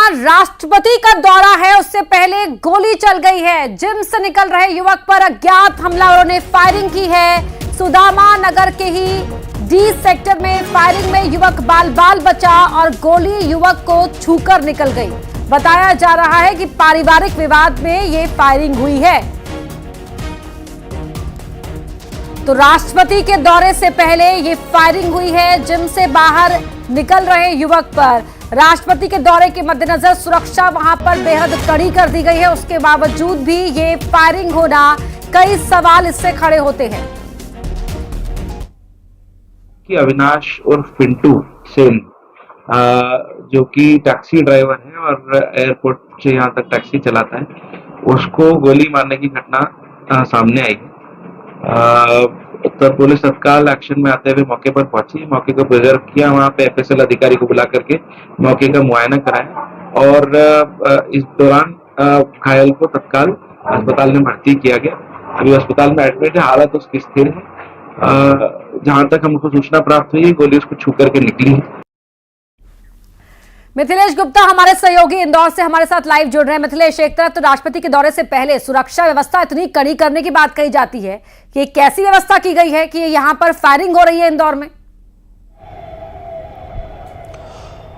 जहां राष्ट्रपति का दौरा है उससे पहले गोली चल गई है। जिम से निकल रहे युवक पर अज्ञात हमलावरों ने फायरिंग की है। सुदामा नगर के ही डी सेक्टर में फायरिंग में युवक बाल बाल बचा और गोली युवक को छूकर निकल गई। बताया जा रहा है कि पारिवारिक विवाद में ये फायरिंग हुई है। तो राष्ट्रपति के दौरे से पहले ये फायरिंग हुई है। जिम से बाहर निकल रहे युवक पर राष्ट्रपति के दौरे के मद्देनजर सुरक्षा वहां पर बेहद कड़ी कर दी गई है। उसके बावजूद भी ये फायरिंग होना, कई सवाल इससे खड़े होते हैं। कि अविनाश और पिंटू सेन जो कि टैक्सी ड्राइवर है और एयरपोर्ट से यहाँ तक टैक्सी चलाता है, उसको गोली मारने की घटना सामने आई है। उत्तर पुलिस तत्काल एक्शन में आते हुए मौके पर पहुंची, मौके को प्रिजर्व किया, वहां पे एफएसएल अधिकारी को बुला करके मौके का मुआयना कराया और इस दौरान घायल को तत्काल अस्पताल में भर्ती किया गया। अभी अस्पताल में एडमिट है, हालत उसकी स्थिर है। जहां तक हमको सूचना प्राप्त हुई, गोली उसको छू करके निकली है। मिथिलेश गुप्ता हमारे सहयोगी इंदौर से हमारे साथ लाइव जुड़ रहे हैं। मिथिलेश, एक तरफ तो राष्ट्रपति के दौरे से पहले सुरक्षा व्यवस्था इतनी कड़ी करने की बात कही जाती है कि कैसी व्यवस्था की गई है कि यहां पर फायरिंग हो रही है इंदौर में?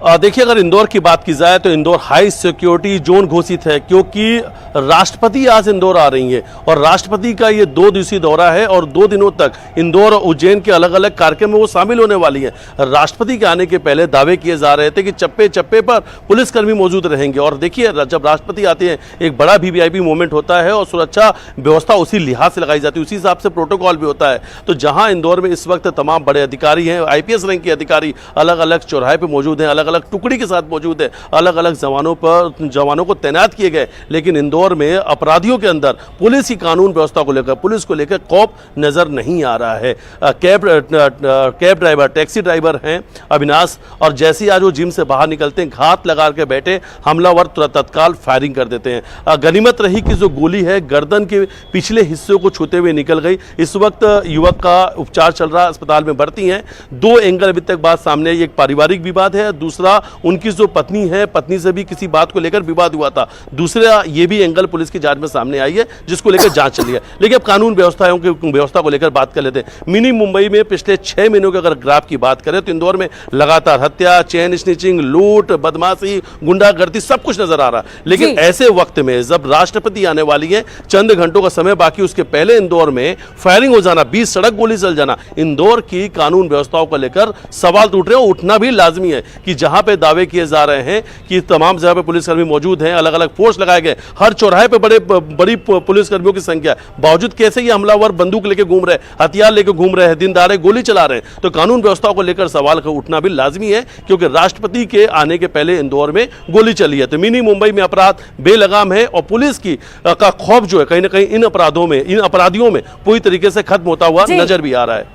देखिए, अगर इंदौर की बात की जाए तो इंदौर हाई सिक्योरिटी जोन घोषित है, क्योंकि राष्ट्रपति आज इंदौर आ रही हैं और राष्ट्रपति का ये 2 दिवसीय दौरा है और 2 दिनों तक इंदौर और उज्जैन के अलग अलग कार्यक्रम में वो शामिल होने वाली हैं। राष्ट्रपति के आने के पहले दावे किए जा रहे थे कि चप्पे चप्पे पर पुलिसकर्मी मौजूद रहेंगे और देखिए, जब राष्ट्रपति आते हैं एक बड़ा वीवीआईपी मोमेंट होता है और सुरक्षा व्यवस्था उसी लिहाज से लगाई जाती है, उसी हिसाब से प्रोटोकॉल भी होता है। तो जहां इंदौर में इस वक्त तमाम बड़े अधिकारी हैं, आईपीएस रैंक के अधिकारी अलग अलग चौराहे पर मौजूद हैं, अलग अलग टुकड़ी के साथ मौजूद है, अलग अलग जवानों को तैनात किए गए। लेकिन इंदौर में अपराधियों के अंदर पुलिस की कानून व्यवस्था को लेकर, पुलिस को लेकर खौफ नजर नहीं आ रहा है। कैब ड्राइवर, टैक्सी ड्राइवर हैं अविनाश, और जैसे आज वो जिम से बाहर निकलते हैं, घात लगा के बैठे हमलावर तत्काल फायरिंग कर देते हैं। गनीमत रही कि जो गोली है गर्दन के पिछले हिस्से को छूते हुए निकल गई। इस वक्त युवक का उपचार चल रहा है, अस्पताल में भर्ती हैं। 2 एंगल अभी तक बात सामने आई, एक पारिवारिक विवाद है, दूसरा उनकी जो पत्नी है, पत्नी से भी किसी बात को लेकर विवाद हुआ था। दूसरा ये भी एंगल पुलिस की जांच में सामने आई है, जिसको लेकर जांच चली है। लेकिन अब कानून व्यवस्था को लेकर बात कर लेते हैं। मिनी मुंबई में पिछले 6 महीनों के अगर ग्राफ की बात करें तो इंदौर में लगातार हत्या, चेन स्निचिंग, लूट, बदमाशी, गुंडागर्दी सब कुछ नजर आ रहा है। लेकिन ऐसे वक्त में जब राष्ट्रपति आने वाली है, चंद घंटों का समय बाकी, उसके पहले इंदौर में फायरिंग हो जाना, 20 सड़क गोली चल जाना, इंदौर की कानून व्यवस्थाओं को लेकर सवाल उठ रहे हैं। उठना भी लाजमी है कि जहां पे दावे किए जा रहे हैं कि तमाम जगह पे पुलिसकर्मी मौजूद हैं, अलग अलग फोर्स लगाए गए, हर चौराहे पे बड़ी पुलिसकर्मियों की संख्या, बावजूद कैसे ये हमलावर बंदूक लेके घूम रहे हैं, हथियार लेके घूम रहे हैं, दिन दहाड़े गोली चला रहे हैं। तो कानून व्यवस्था को लेकर सवाल का उठना भी लाजमी है, क्योंकि राष्ट्रपति के आने के पहले इंदौर में गोली चली है। तो मिनी मुंबई में अपराध बेलगाम है और पुलिस की का खौफ जो है कहीं ना कहीं इन अपराधियों में पूरी तरीके से खत्म होता हुआ नजर भी आ रहा है।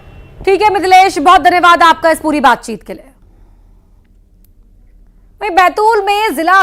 ठीक है मिथिलेश, बहुत धन्यवाद आपका इस पूरी बातचीत के लिए। बैतूल में जिला